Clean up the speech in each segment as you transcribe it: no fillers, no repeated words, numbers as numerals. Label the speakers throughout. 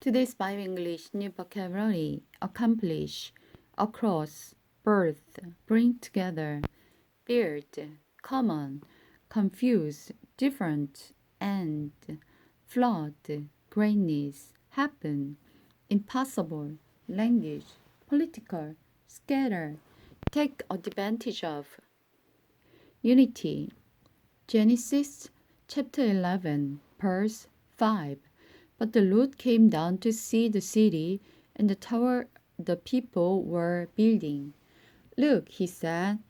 Speaker 1: Today's Bio English new vocabulary: accomplish, across, birth, bring together, build, common, confuse, different, end, flood, greatness, happen, impossible, language, political, scatter, take advantage of. Unity. Genesis chapter 11, verse 5. But the Lord came down to see the city and the tower the people were building. Look, he said,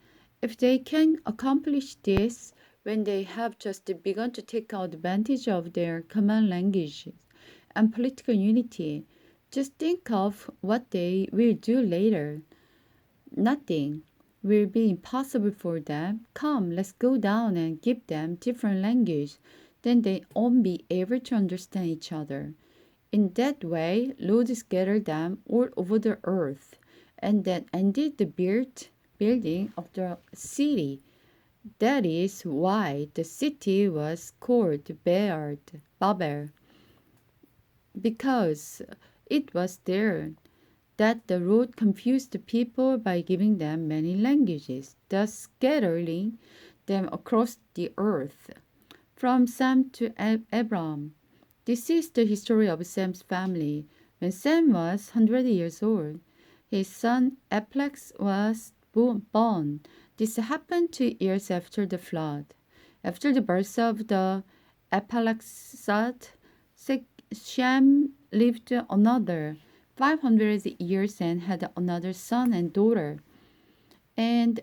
Speaker 1: if they can accomplish this when they have just begun to take advantage of their common languages and political unity, just think of what they will do later. Nothing will be impossible for them. Come, let's go down and give them different language. Then they won't be able to understand each other. In that way, Lord scattered them all over the earth, and then ended the building of the city. That is why the city was called Babel, because it was there that the Lord confused the people by giving them many languages, thus scattering them across the earth. From Sam to Abram. This is the history of Sam's family. When Sam was 100 years old, his son Aplex was born. This happened 2 years after the flood. After the birth of the Apalexad, Shem lived another 500 years and had another son and daughter. And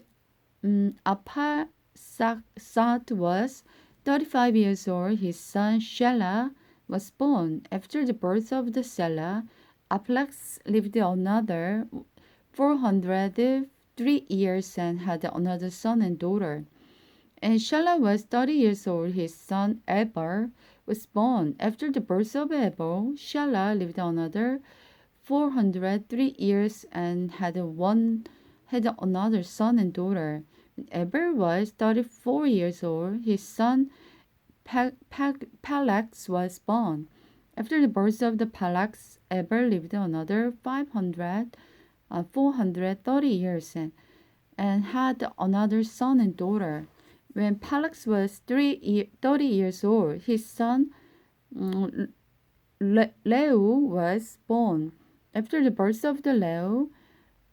Speaker 1: Apalexad was 35 years old. His son Shelah was born. After the birth of the Shelah, Aplex lived another 403 years and had another son and daughter. And Shelah was 30 years old. His son Eber was born. After the birth of Eber, Shelah lived another 403 years and had another son and daughter. Eber was 34 years old. His son Pelex was born. After the birth of the Pelex, Eber lived another 430 years and had another son and daughter. When Pelex was 30 years old, his son Leu was born. After the birth of the Leu,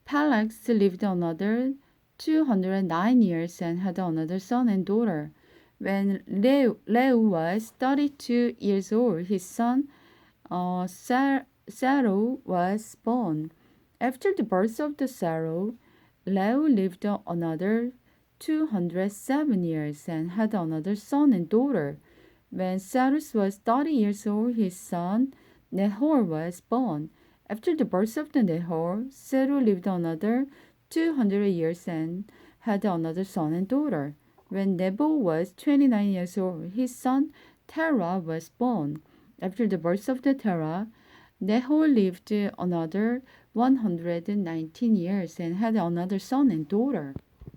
Speaker 1: Pelex lived another 209 years and had another son and daughter. When Leu was 32 years old, his son Saru was born. After the birth of the Saru, Leu lived another 207 years and had another son and daughter. When Sarus was 30 years old, his son Nahor was born. After the birth of the Nahor, Saru lived another 200 years and had another son and daughter. When Nebo was 29 years old, his son Terah was born. After the birth of the Terah, Nahor lived another 119 years and had another son and daughter.